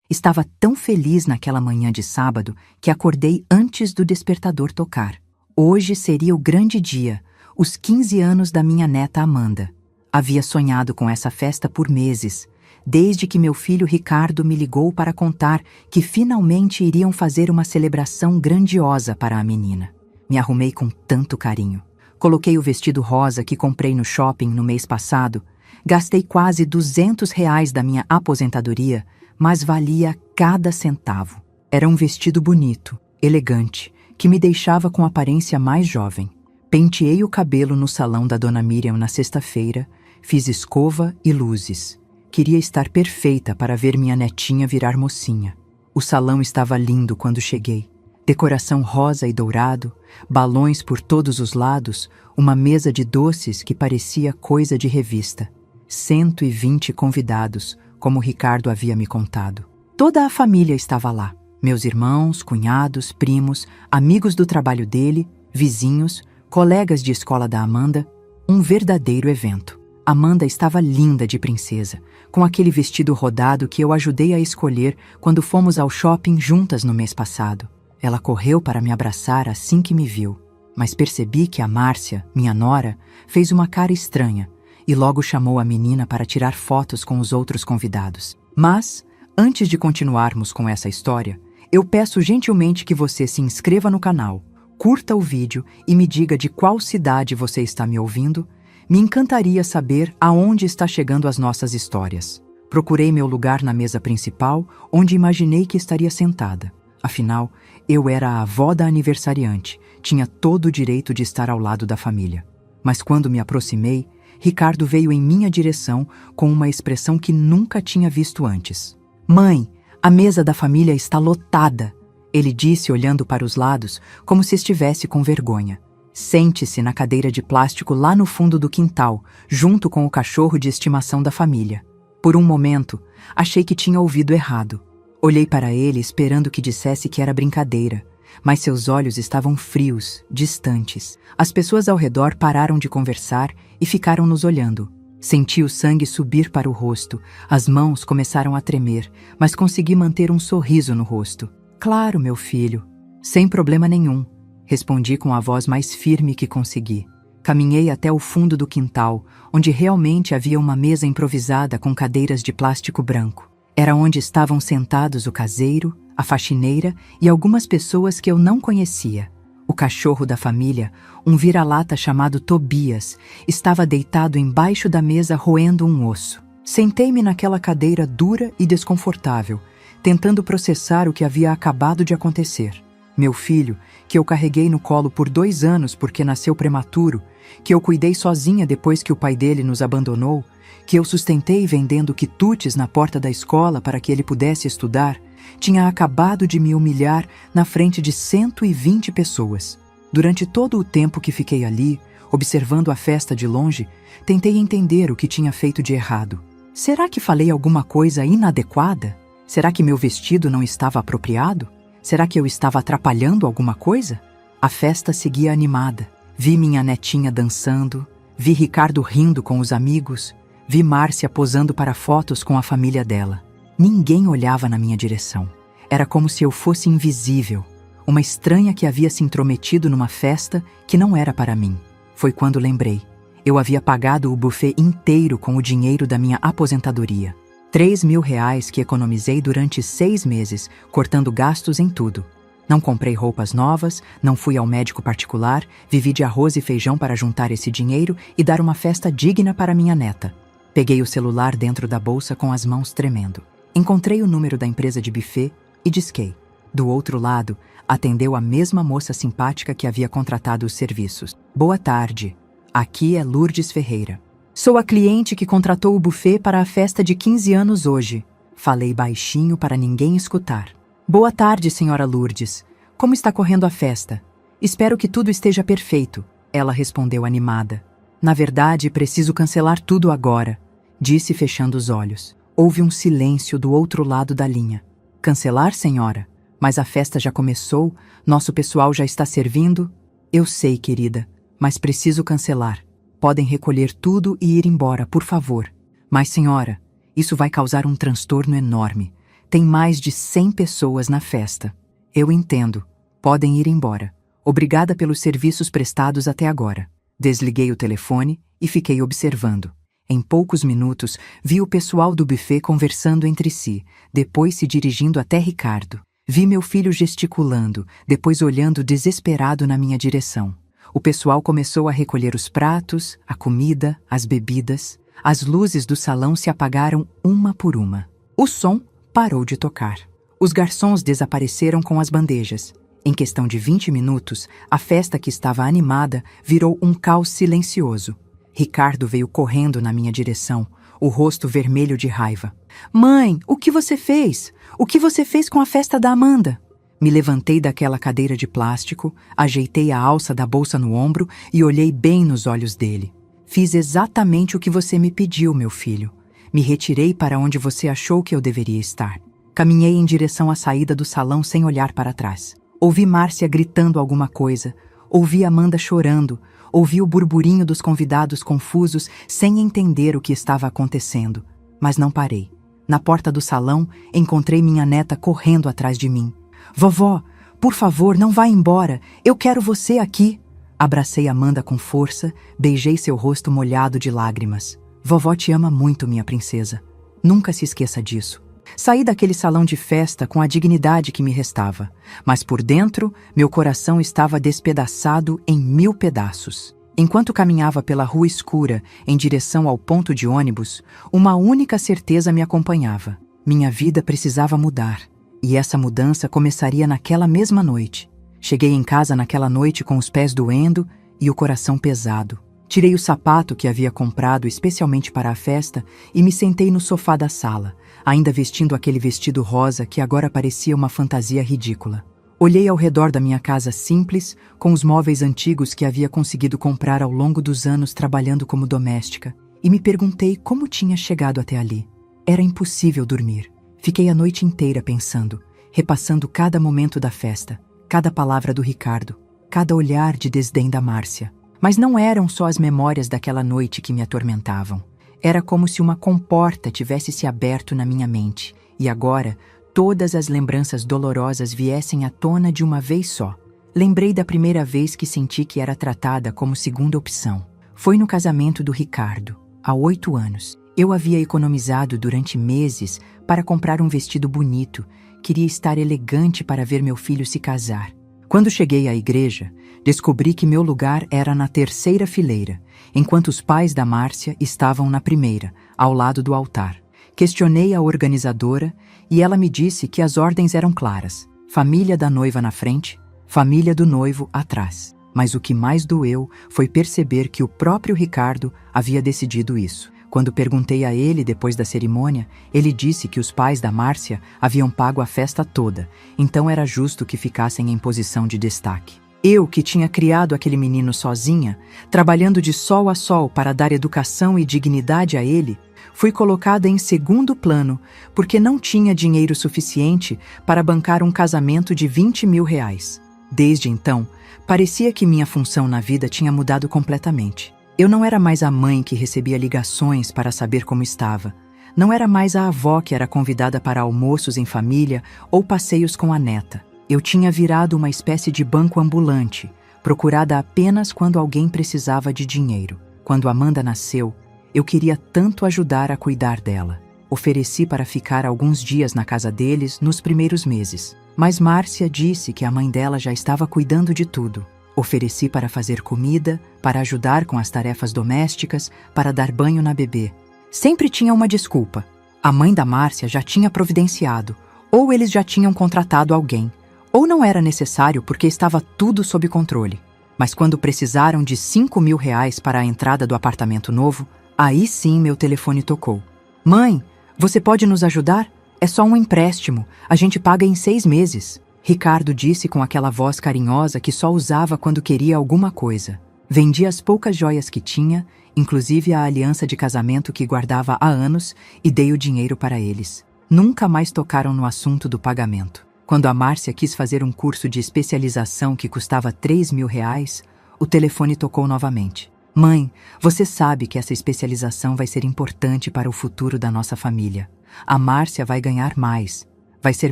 Estava tão feliz naquela manhã de sábado que acordei antes do despertador tocar. Hoje seria o grande dia, os 15 anos da minha neta Amanda. Havia sonhado com essa festa por meses, desde que meu filho Ricardo me ligou para contar que finalmente iriam fazer uma celebração grandiosa para a menina. Me arrumei com tanto carinho. Coloquei o vestido rosa que comprei no shopping no mês passado. Gastei quase R$ 200 da minha aposentadoria, mas valia cada centavo. Era um vestido bonito, elegante, que me deixava com aparência mais jovem. Penteei o cabelo no salão da Dona Miriam na sexta-feira, fiz escova e luzes. Queria estar perfeita para ver minha netinha virar mocinha. O salão estava lindo quando cheguei. Decoração rosa e dourado, balões por todos os lados, uma mesa de doces que parecia coisa de revista. 120 convidados, como Ricardo havia me contado. Toda a família estava lá. Meus irmãos, cunhados, primos, amigos do trabalho dele, vizinhos, colegas de escola da Amanda. Um verdadeiro evento. Amanda estava linda de princesa, com aquele vestido rodado que eu ajudei a escolher quando fomos ao shopping juntas no mês passado. Ela correu para me abraçar assim que me viu, mas percebi que a Márcia, minha nora, fez uma cara estranha e logo chamou a menina para tirar fotos com os outros convidados. Mas, antes de continuarmos com essa história, eu peço gentilmente que você se inscreva no canal, curta o vídeo e me diga de qual cidade você está me ouvindo. Me encantaria saber aonde está chegando as nossas histórias. Procurei meu lugar na mesa principal, onde imaginei que estaria sentada. Afinal, eu era a avó da aniversariante, tinha todo o direito de estar ao lado da família. Mas quando me aproximei, Ricardo veio em minha direção com uma expressão que nunca tinha visto antes. "Mãe, a mesa da família está lotada", ele disse olhando para os lados como se estivesse com vergonha. "Sente-se na cadeira de plástico lá no fundo do quintal, junto com o cachorro de estimação da família." Por um momento, achei que tinha ouvido errado. Olhei para ele esperando que dissesse que era brincadeira, mas seus olhos estavam frios, distantes. As pessoas ao redor pararam de conversar e ficaram nos olhando. Senti o sangue subir para o rosto, as mãos começaram a tremer, mas consegui manter um sorriso no rosto. "Claro, meu filho, sem problema nenhum", respondi com a voz mais firme que consegui. Caminhei até o fundo do quintal, onde realmente havia uma mesa improvisada com cadeiras de plástico branco. Era onde estavam sentados o caseiro, a faxineira e algumas pessoas que eu não conhecia. O cachorro da família, um vira-lata chamado Tobias, estava deitado embaixo da mesa roendo um osso. Sentei-me naquela cadeira dura e desconfortável, tentando processar o que havia acabado de acontecer. Meu filho, que eu carreguei no colo por 2 anos porque nasceu prematuro, que eu cuidei sozinha depois que o pai dele nos abandonou, que eu sustentei vendendo quitutes na porta da escola para que ele pudesse estudar, tinha acabado de me humilhar na frente de 120 pessoas. Durante todo o tempo que fiquei ali, observando a festa de longe, tentei entender o que tinha feito de errado. Será que falei alguma coisa inadequada? Será que meu vestido não estava apropriado? Será que eu estava atrapalhando alguma coisa? A festa seguia animada. Vi minha netinha dançando, vi Ricardo rindo com os amigos, vi Márcia posando para fotos com a família dela. Ninguém olhava na minha direção. Era como se eu fosse invisível, uma estranha que havia se intrometido numa festa que não era para mim. Foi quando lembrei. Eu havia pagado o buffet inteiro com o dinheiro da minha aposentadoria. R$ 3.000 que economizei durante 6 meses, cortando gastos em tudo. Não comprei roupas novas, não fui ao médico particular, vivi de arroz e feijão para juntar esse dinheiro e dar uma festa digna para minha neta. Peguei o celular dentro da bolsa com as mãos tremendo. Encontrei o número da empresa de buffet e disquei. Do outro lado, atendeu a mesma moça simpática que havia contratado os serviços. "Boa tarde. Aqui é Lourdes Ferreira. Sou a cliente que contratou o buffet para a festa de 15 anos hoje." Falei baixinho para ninguém escutar. "Boa tarde, senhora Lourdes. Como está correndo a festa? Espero que tudo esteja perfeito." Ela respondeu animada. "Na verdade, preciso cancelar tudo agora", disse fechando os olhos. Houve um silêncio do outro lado da linha. "Cancelar, senhora? Mas a festa já começou, nosso pessoal já está servindo." "Eu sei, querida, mas preciso cancelar. Podem recolher tudo e ir embora, por favor." "Mas, senhora, isso vai causar um transtorno enorme. Tem mais de 100 pessoas na festa. Eu entendo. Podem ir embora. Obrigada pelos serviços prestados até agora. Desliguei o telefone e fiquei observando. Em poucos minutos, vi o pessoal do buffet conversando entre si, depois se dirigindo até Ricardo. Vi meu filho gesticulando, depois olhando desesperado na minha direção. O pessoal começou a recolher os pratos, a comida, as bebidas. As luzes do salão se apagaram uma por uma. O som parou de tocar. Os garçons desapareceram com as bandejas. Em questão de 20 minutos, a festa que estava animada virou um caos silencioso. Ricardo veio correndo na minha direção, o rosto vermelho de raiva. Mãe, o que você fez? O que você fez com a festa da Amanda? Me levantei daquela cadeira de plástico, ajeitei a alça da bolsa no ombro e olhei bem nos olhos dele. Fiz exatamente o que você me pediu, meu filho. Me retirei para onde você achou que eu deveria estar. Caminhei em direção à saída do salão sem olhar para trás. Ouvi Márcia gritando alguma coisa. Ouvi Amanda chorando. Ouvi o burburinho dos convidados confusos, sem entender o que estava acontecendo. Mas não parei. Na porta do salão, encontrei minha neta correndo atrás de mim. Vovó, por favor, não vá embora. Eu quero você aqui. Abracei Amanda com força, beijei seu rosto molhado de lágrimas. Vovó te ama muito, minha princesa. Nunca se esqueça disso. Saí daquele salão de festa com a dignidade que me restava, mas por dentro, meu coração estava despedaçado em 1000 pedaços. Enquanto caminhava pela rua escura em direção ao ponto de ônibus, uma única certeza me acompanhava. Minha vida precisava mudar, e essa mudança começaria naquela mesma noite. Cheguei em casa naquela noite com os pés doendo e o coração pesado. Tirei o sapato que havia comprado especialmente para a festa e me sentei no sofá da sala, ainda vestindo aquele vestido rosa que agora parecia uma fantasia ridícula. Olhei ao redor da minha casa simples, com os móveis antigos que havia conseguido comprar ao longo dos anos trabalhando como doméstica, e me perguntei como tinha chegado até ali. Era impossível dormir. Fiquei a noite inteira pensando, repassando cada momento da festa, cada palavra do Ricardo, cada olhar de desdém da Márcia. Mas não eram só as memórias daquela noite que me atormentavam. Era como se uma comporta tivesse se aberto na minha mente, e agora todas as lembranças dolorosas viessem à tona de uma vez só. Lembrei da primeira vez que senti que era tratada como segunda opção. Foi no casamento do Ricardo, há 8 anos. Eu havia economizado durante meses para comprar um vestido bonito, queria estar elegante para ver meu filho se casar. Quando cheguei à igreja, descobri que meu lugar era na 3ª fileira, enquanto os pais da Márcia estavam na 1ª, ao lado do altar. Questionei a organizadora e ela me disse que as ordens eram claras: família da noiva na frente, família do noivo atrás. Mas o que mais doeu foi perceber que o próprio Ricardo havia decidido isso. Quando perguntei a ele depois da cerimônia, ele disse que os pais da Márcia haviam pago a festa toda, então era justo que ficassem em posição de destaque. Eu, que tinha criado aquele menino sozinha, trabalhando de sol a sol para dar educação e dignidade a ele, fui colocada em segundo plano porque não tinha dinheiro suficiente para bancar um casamento de 20 mil reais. Desde então, parecia que minha função na vida tinha mudado completamente. Eu não era mais a mãe que recebia ligações para saber como estava. Não era mais a avó que era convidada para almoços em família ou passeios com a neta. Eu tinha virado uma espécie de banco ambulante, procurada apenas quando alguém precisava de dinheiro. Quando Amanda nasceu, eu queria tanto ajudar a cuidar dela. Ofereci para ficar alguns dias na casa deles nos primeiros meses. Mas Márcia disse que a mãe dela já estava cuidando de tudo. Ofereci para fazer comida, para ajudar com as tarefas domésticas, para dar banho na bebê. Sempre tinha uma desculpa. A mãe da Márcia já tinha providenciado, ou eles já tinham contratado alguém, ou não era necessário porque estava tudo sob controle. Mas quando precisaram de 5 mil reais para a entrada do apartamento novo, aí sim meu telefone tocou. Mãe, você pode nos ajudar? É só um empréstimo, a gente paga em 6 meses. Ricardo disse com aquela voz carinhosa que só usava quando queria alguma coisa. Vendi as poucas joias que tinha, inclusive a aliança de casamento que guardava há anos, e dei o dinheiro para eles. Nunca mais tocaram no assunto do pagamento. Quando a Márcia quis fazer um curso de especialização que custava 3 mil reais, o telefone tocou novamente. Mãe, você sabe que essa especialização vai ser importante para o futuro da nossa família. A Márcia vai ganhar mais. Vai ser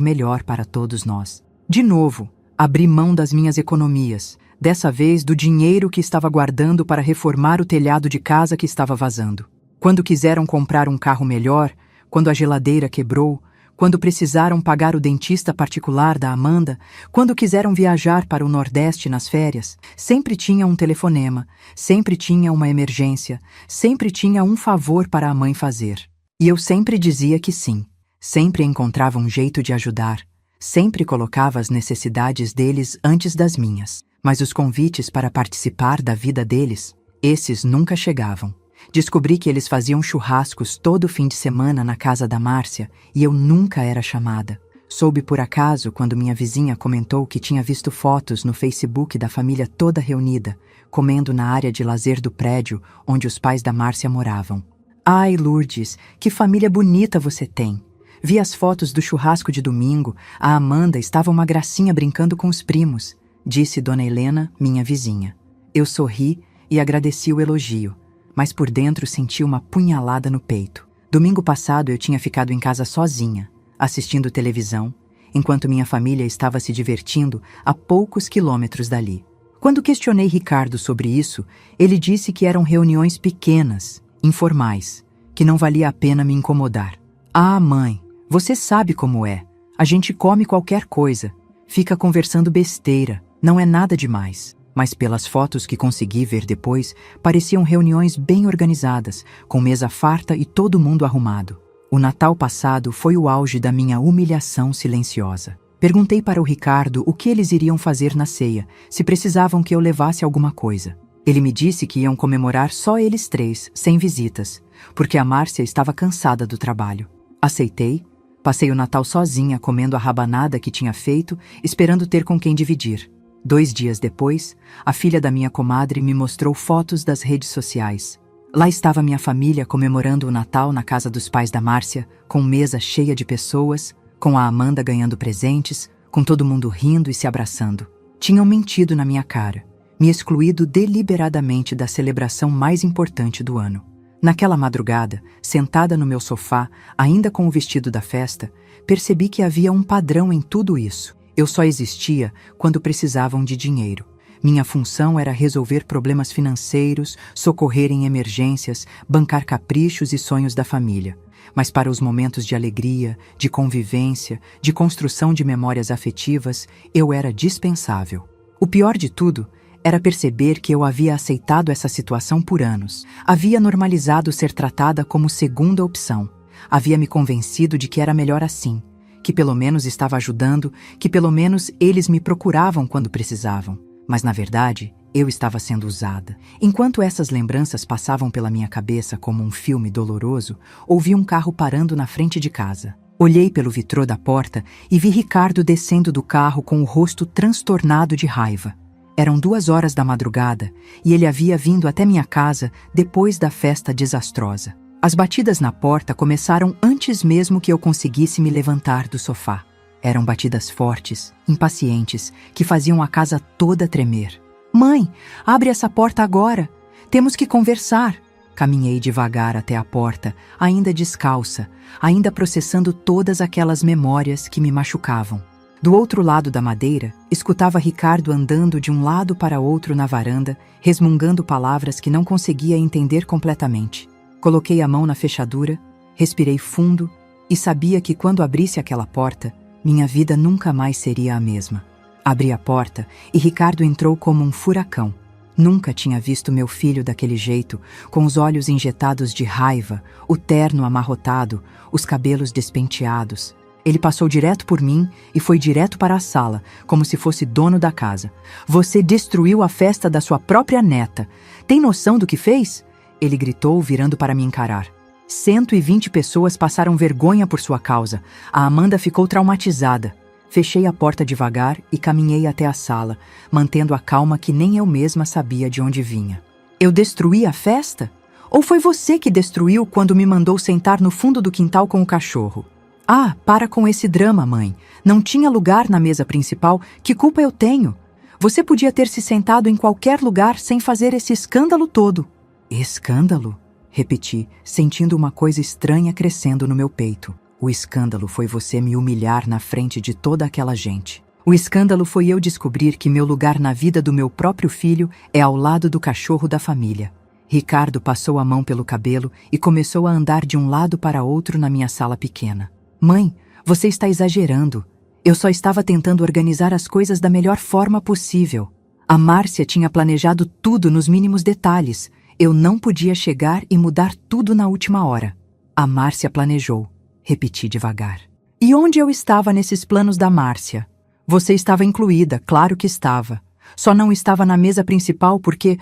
melhor para todos nós. De novo, abri mão das minhas economias, dessa vez do dinheiro que estava guardando para reformar o telhado de casa que estava vazando. Quando quiseram comprar um carro melhor, quando a geladeira quebrou, quando precisaram pagar o dentista particular da Amanda, quando quiseram viajar para o Nordeste nas férias, sempre tinha um telefonema, sempre tinha uma emergência, sempre tinha um favor para a mãe fazer. E eu sempre dizia que sim, sempre encontrava um jeito de ajudar, sempre colocava as necessidades deles antes das minhas. Mas os convites para participar da vida deles, esses nunca chegavam. Descobri que eles faziam churrascos todo fim de semana na casa da Márcia e eu nunca era chamada. Soube por acaso quando minha vizinha comentou que tinha visto fotos no Facebook da família toda reunida, comendo na área de lazer do prédio onde os pais da Márcia moravam. Ai, Lourdes, que família bonita você tem! Vi as fotos do churrasco de domingo, a Amanda estava uma gracinha brincando com os primos, disse Dona Helena, minha vizinha. Eu sorri e agradeci o elogio, mas por dentro senti uma punhalada no peito. Domingo passado eu tinha ficado em casa sozinha, assistindo televisão, enquanto minha família estava se divertindo a poucos quilômetros dali. Quando questionei Ricardo sobre isso, ele disse que eram reuniões pequenas, informais, que não valia a pena me incomodar. Ah, mãe, você sabe como é. A gente come qualquer coisa, fica conversando besteira, não é nada demais. Mas pelas fotos que consegui ver depois, pareciam reuniões bem organizadas, com mesa farta e todo mundo arrumado. O Natal passado foi o auge da minha humilhação silenciosa. Perguntei para o Ricardo o que eles iriam fazer na ceia, se precisavam que eu levasse alguma coisa. Ele me disse que iam comemorar só eles três, sem visitas, porque a Márcia estava cansada do trabalho. Aceitei, passei o Natal sozinha comendo a rabanada que tinha feito, esperando ter com quem dividir. 2 dias depois, a filha da minha comadre me mostrou fotos das redes sociais. Lá estava minha família comemorando o Natal na casa dos pais da Márcia, com mesa cheia de pessoas, com a Amanda ganhando presentes, com todo mundo rindo e se abraçando. Tinham mentido na minha cara, me excluído deliberadamente da celebração mais importante do ano. Naquela madrugada, sentada no meu sofá, ainda com o vestido da festa, percebi que havia um padrão em tudo isso. Eu só existia quando precisavam de dinheiro. Minha função era resolver problemas financeiros, socorrer em emergências, bancar caprichos e sonhos da família. Mas para os momentos de alegria, de convivência, de construção de memórias afetivas, eu era dispensável. O pior de tudo era perceber que eu havia aceitado essa situação por anos. Havia normalizado ser tratada como segunda opção. Havia me convencido de que era melhor assim, que pelo menos estava ajudando, que pelo menos eles me procuravam quando precisavam. Mas, na verdade, eu estava sendo usada. Enquanto essas lembranças passavam pela minha cabeça como um filme doloroso, ouvi um carro parando na frente de casa. Olhei pelo vitrô da porta e vi Ricardo descendo do carro com o rosto transtornado de raiva. Eram 2 horas da madrugada e ele havia vindo até minha casa depois da festa desastrosa. As batidas na porta começaram antes mesmo que eu conseguisse me levantar do sofá. Eram batidas fortes, impacientes, que faziam a casa toda tremer. Mãe, abre essa porta agora. Temos que conversar. Caminhei devagar até a porta, ainda descalça, ainda processando todas aquelas memórias que me machucavam. Do outro lado da madeira, escutava Ricardo andando de um lado para outro na varanda, resmungando palavras que não conseguia entender completamente. Coloquei a mão na fechadura, respirei fundo e sabia que quando abrisse aquela porta, minha vida nunca mais seria a mesma. Abri a porta e Ricardo entrou como um furacão. Nunca tinha visto meu filho daquele jeito, com os olhos injetados de raiva, o terno amarrotado, os cabelos despenteados. Ele passou direto por mim e foi direto para a sala, como se fosse dono da casa. Você destruiu a festa da sua própria neta. Tem noção do que fez? Ele gritou, virando para me encarar. 120 pessoas passaram vergonha por sua causa. A Amanda ficou traumatizada. Fechei a porta devagar e caminhei até a sala, mantendo a calma que nem eu mesma sabia de onde vinha. Eu destruí a festa? Ou foi você que destruiu quando me mandou sentar no fundo do quintal com o cachorro? Ah, para com esse drama, mãe. Não tinha lugar na mesa principal. Que culpa eu tenho? Você podia ter se sentado em qualquer lugar sem fazer esse escândalo todo. Escândalo? Repeti, sentindo uma coisa estranha crescendo no meu peito. O escândalo foi você me humilhar na frente de toda aquela gente. O escândalo foi eu descobrir que meu lugar na vida do meu próprio filho é ao lado do cachorro da família. Ricardo passou a mão pelo cabelo e começou a andar de um lado para outro na minha sala pequena. Mãe, você está exagerando. Eu só estava tentando organizar as coisas da melhor forma possível. A Márcia tinha planejado tudo nos mínimos detalhes. Eu não podia chegar e mudar tudo na última hora. A Márcia planejou. Repeti devagar. E onde eu estava nesses planos da Márcia? Você estava incluída, claro que estava. Só não estava na mesa principal porque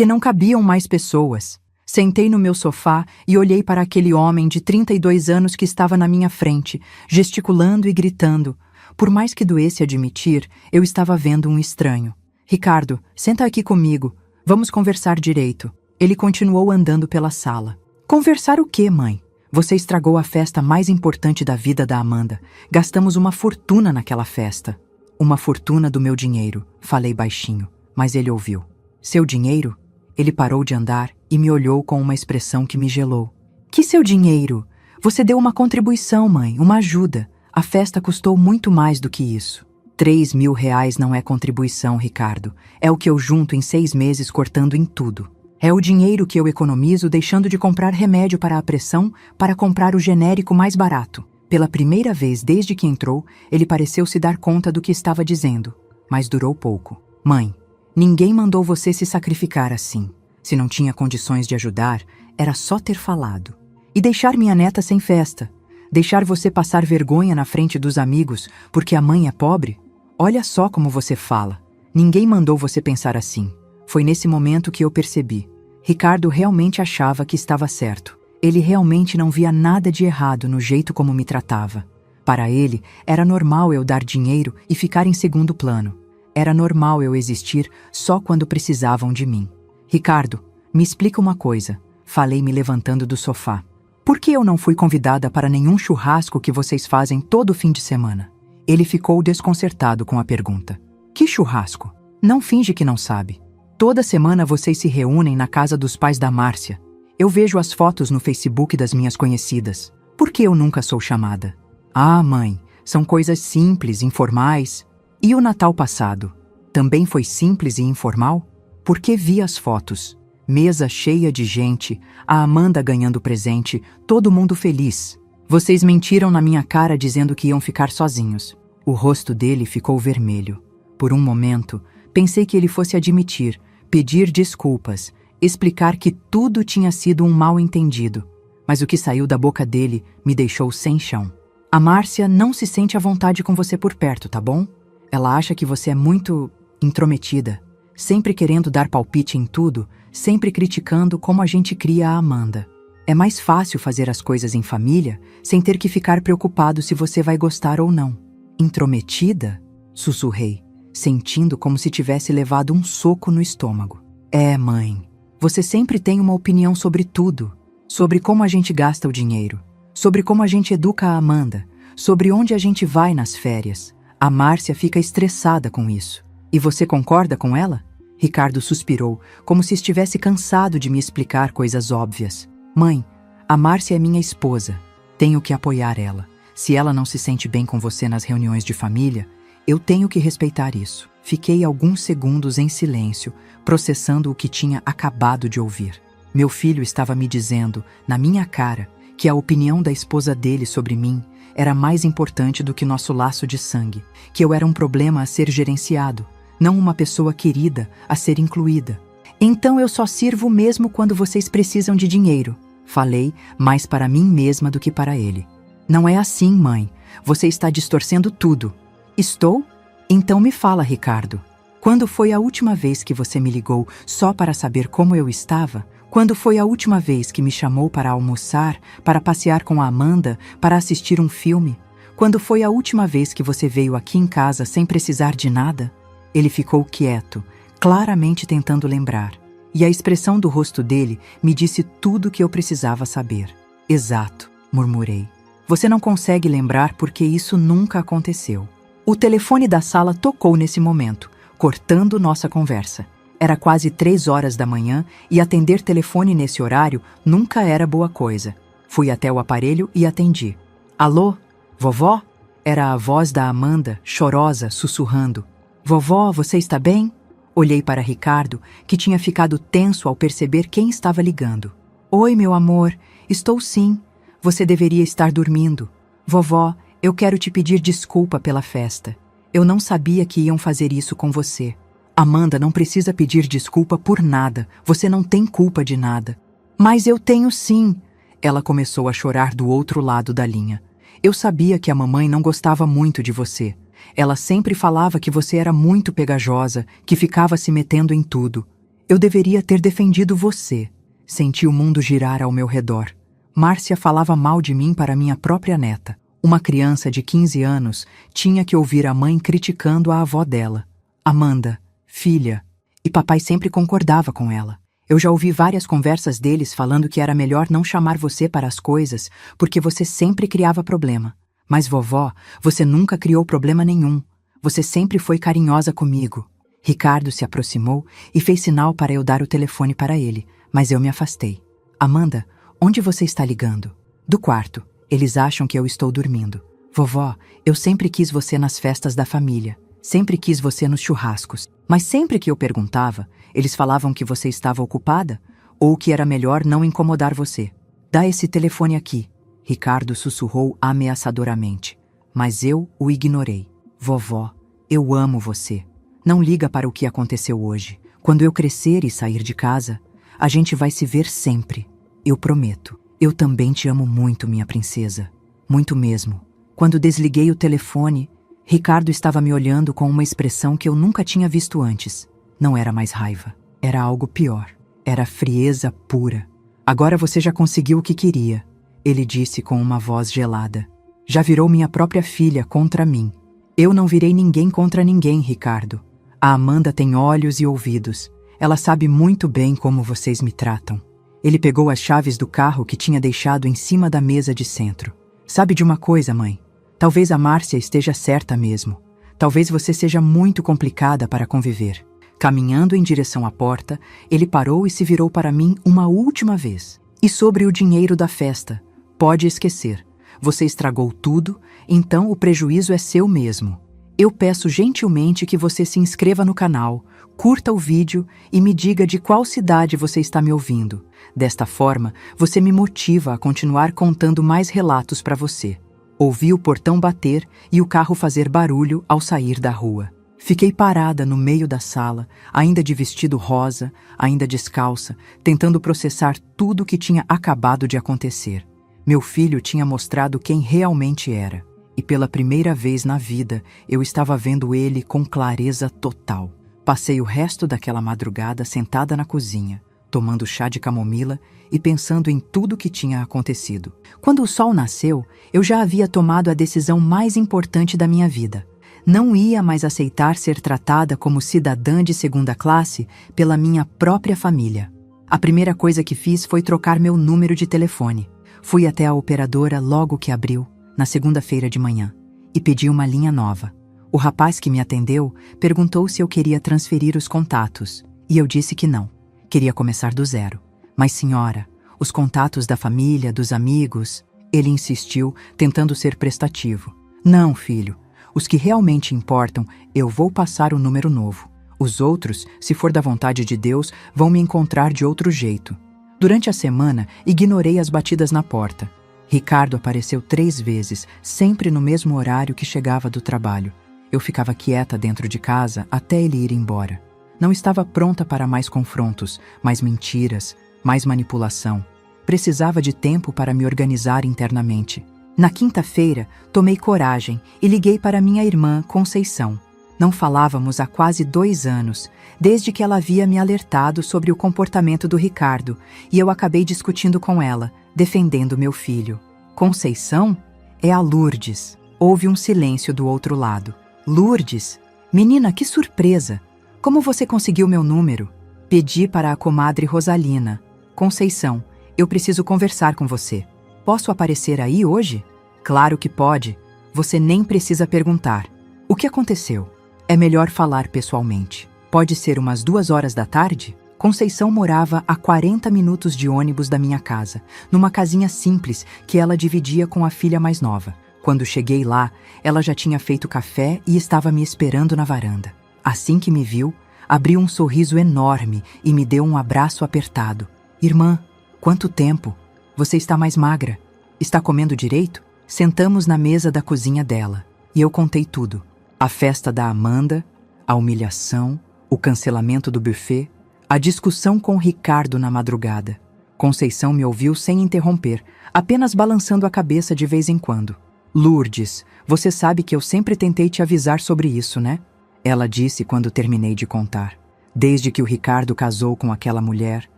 não cabiam mais pessoas. Sentei no meu sofá e olhei para aquele homem de 32 anos que estava na minha frente, gesticulando e gritando. Por mais que doesse admitir, eu estava vendo um estranho. Ricardo, senta aqui comigo. Vamos conversar direito. Ele continuou andando pela sala. Conversar o quê, mãe? Você estragou a festa mais importante da vida da Amanda. Gastamos uma fortuna naquela festa. Uma fortuna do meu dinheiro, falei baixinho, mas ele ouviu. Seu dinheiro? Ele parou de andar e me olhou com uma expressão que me gelou. Que seu dinheiro? Você deu uma contribuição, mãe, uma ajuda. A festa custou muito mais do que isso. 3.000 não é contribuição, Ricardo. É o que eu junto em 6 meses cortando em tudo. É o dinheiro que eu economizo deixando de comprar remédio para a pressão para comprar o genérico mais barato. Pela primeira vez desde que entrou, ele pareceu se dar conta do que estava dizendo, mas durou pouco. Mãe, ninguém mandou você se sacrificar assim. Se não tinha condições de ajudar, era só ter falado. E deixar minha neta sem festa. Deixar você passar vergonha na frente dos amigos porque a mãe é pobre? Olha só como você fala. Ninguém mandou você pensar assim. Foi nesse momento que eu percebi. Ricardo realmente achava que estava certo. Ele realmente não via nada de errado no jeito como me tratava. Para ele, era normal eu dar dinheiro e ficar em segundo plano. Era normal eu existir só quando precisavam de mim. Ricardo, me explica uma coisa. Falei me levantando do sofá. Por que eu não fui convidada para nenhum churrasco que vocês fazem todo fim de semana? Ele ficou desconcertado com a pergunta. Que churrasco? Não finge que não sabe. Toda semana vocês se reúnem na casa dos pais da Márcia. Eu vejo as fotos no Facebook das minhas conhecidas. Por que eu nunca sou chamada? Ah, mãe, são coisas simples, informais. E o Natal passado? Também foi simples e informal? Porque vi as fotos. Mesa cheia de gente, a Amanda ganhando presente, todo mundo feliz. Vocês mentiram na minha cara dizendo que iam ficar sozinhos. O rosto dele ficou vermelho. Por um momento, pensei que ele fosse admitir, pedir desculpas, explicar que tudo tinha sido um mal-entendido. Mas o que saiu da boca dele me deixou sem chão. A Márcia não se sente à vontade com você por perto, tá bom? Ela acha que você é muito intrometida, sempre querendo dar palpite em tudo, sempre criticando como a gente cria a Amanda. É mais fácil fazer as coisas em família sem ter que ficar preocupado se você vai gostar ou não. Intrometida? Sussurrei, sentindo como se tivesse levado um soco no estômago. É, mãe. Você sempre tem uma opinião sobre tudo. Sobre como a gente gasta o dinheiro. Sobre como a gente educa a Amanda. Sobre onde a gente vai nas férias. A Márcia fica estressada com isso. E você concorda com ela? Ricardo suspirou, como se estivesse cansado de me explicar coisas óbvias. Mãe, a Márcia é minha esposa. Tenho que apoiar ela. Se ela não se sente bem com você nas reuniões de família, eu tenho que respeitar isso. Fiquei alguns segundos em silêncio, processando o que tinha acabado de ouvir. Meu filho estava me dizendo, na minha cara, que a opinião da esposa dele sobre mim era mais importante do que nosso laço de sangue, que eu era um problema a ser gerenciado, não uma pessoa querida a ser incluída. Então eu só sirvo mesmo quando vocês precisam de dinheiro. Falei, mais para mim mesma do que para ele. Não é assim, mãe. Você está distorcendo tudo. Estou? Então me fala, Ricardo. Quando foi a última vez que você me ligou só para saber como eu estava? Quando foi a última vez que me chamou para almoçar, para passear com a Amanda, para assistir um filme? Quando foi a última vez que você veio aqui em casa sem precisar de nada? Ele ficou quieto, claramente tentando lembrar. E a expressão do rosto dele me disse tudo o que eu precisava saber. Exato, murmurei. Você não consegue lembrar porque isso nunca aconteceu. O telefone da sala tocou nesse momento, cortando nossa conversa. Era quase 3 horas da manhã e atender telefone nesse horário nunca era boa coisa. Fui até o aparelho e atendi. Alô? Vovó? Era a voz da Amanda, chorosa, sussurrando. Vovó, você está bem? Olhei para Ricardo, que tinha ficado tenso ao perceber quem estava ligando. Oi, meu amor. Estou sim. Você deveria estar dormindo. Vovó, eu quero te pedir desculpa pela festa. Eu não sabia que iam fazer isso com você. Amanda não precisa pedir desculpa por nada. Você não tem culpa de nada. Mas eu tenho sim. Ela começou a chorar do outro lado da linha. Eu sabia que a mamãe não gostava muito de você. Ela sempre falava que você era muito pegajosa, que ficava se metendo em tudo. Eu deveria ter defendido você. Senti o mundo girar ao meu redor. Márcia falava mal de mim para minha própria neta. Uma criança de 15 anos tinha que ouvir a mãe criticando a avó dela. Amanda, filha. E papai sempre concordava com ela. Eu já ouvi várias conversas deles falando que era melhor não chamar você para as coisas, porque você sempre criava problema. Mas vovó, você nunca criou problema nenhum. Você sempre foi carinhosa comigo. Ricardo se aproximou e fez sinal para eu dar o telefone para ele, mas eu me afastei. Amanda, onde você está ligando? Do quarto. Eles acham que eu estou dormindo. Vovó, eu sempre quis você nas festas da família. Sempre quis você nos churrascos. Mas sempre que eu perguntava, eles falavam que você estava ocupada ou que era melhor não incomodar você. Dá esse telefone aqui. Ricardo sussurrou ameaçadoramente. Mas eu o ignorei. Vovó, eu amo você. Não liga para o que aconteceu hoje. Quando eu crescer e sair de casa, a gente vai se ver sempre. Eu prometo. Eu também te amo muito, minha princesa. Muito mesmo. Quando desliguei o telefone, Ricardo estava me olhando com uma expressão que eu nunca tinha visto antes. Não era mais raiva. Era algo pior. Era frieza pura. Agora você já conseguiu o que queria, ele disse com uma voz gelada. Já virou minha própria filha contra mim. Eu não virei ninguém contra ninguém, Ricardo. A Amanda tem olhos e ouvidos. Ela sabe muito bem como vocês me tratam. Ele pegou as chaves do carro que tinha deixado em cima da mesa de centro. Sabe de uma coisa, mãe? Talvez a Márcia esteja certa mesmo. Talvez você seja muito complicada para conviver. Caminhando em direção à porta, ele parou e se virou para mim uma última vez. E sobre o dinheiro da festa? Pode esquecer. Você estragou tudo, então o prejuízo é seu mesmo. Eu peço gentilmente que você se inscreva no canal, curta o vídeo e me diga de qual cidade você está me ouvindo. Desta forma, você me motiva a continuar contando mais relatos para você. Ouvi o portão bater e o carro fazer barulho ao sair da rua. Fiquei parada no meio da sala, ainda de vestido rosa, ainda descalça, tentando processar tudo o que tinha acabado de acontecer. Meu filho tinha mostrado quem realmente era. E pela primeira vez na vida, eu estava vendo ele com clareza total. Passei o resto daquela madrugada sentada na cozinha, tomando chá de camomila e pensando em tudo o que tinha acontecido. Quando o sol nasceu, eu já havia tomado a decisão mais importante da minha vida. Não ia mais aceitar ser tratada como cidadã de segunda classe pela minha própria família. A primeira coisa que fiz foi trocar meu número de telefone. Fui até a operadora logo que abriu, na segunda-feira de manhã, e pedi uma linha nova. O rapaz que me atendeu perguntou se eu queria transferir os contatos, e eu disse que não. Queria começar do zero. Mas, senhora, os contatos da família, dos amigos... Ele insistiu, tentando ser prestativo. Não, filho. Os que realmente importam, eu vou passar o número novo. Os outros, se for da vontade de Deus, vão me encontrar de outro jeito. Durante a semana, ignorei as batidas na porta. Ricardo apareceu 3 vezes, sempre no mesmo horário que chegava do trabalho. Eu ficava quieta dentro de casa até ele ir embora. Não estava pronta para mais confrontos, mais mentiras, mais manipulação. Precisava de tempo para me organizar internamente. Na quinta-feira, tomei coragem e liguei para minha irmã, Conceição. Não falávamos há quase 2 anos, desde que ela havia me alertado sobre o comportamento do Ricardo, e eu acabei discutindo com ela, defendendo meu filho. Conceição? É a Lourdes. Houve um silêncio do outro lado. Lourdes? Menina, que surpresa! Como você conseguiu meu número? Pedi para a comadre Rosalina. Conceição, eu preciso conversar com você. Posso aparecer aí hoje? Claro que pode. Você nem precisa perguntar. O que aconteceu? É melhor falar pessoalmente. Pode ser umas 2 horas da tarde? Conceição morava a 40 minutos de ônibus da minha casa, numa casinha simples que ela dividia com a filha mais nova. Quando cheguei lá, ela já tinha feito café e estava me esperando na varanda. Assim que me viu, abriu um sorriso enorme e me deu um abraço apertado. Irmã, quanto tempo! Você está mais magra. Está comendo direito? Sentamos na mesa da cozinha dela e eu contei tudo. A festa da Amanda, a humilhação, o cancelamento do buffet, a discussão com Ricardo na madrugada. Conceição me ouviu sem interromper, apenas balançando a cabeça de vez em quando. Lourdes, você sabe que eu sempre tentei te avisar sobre isso, né? Ela disse quando terminei de contar. Desde que o Ricardo casou com aquela mulher,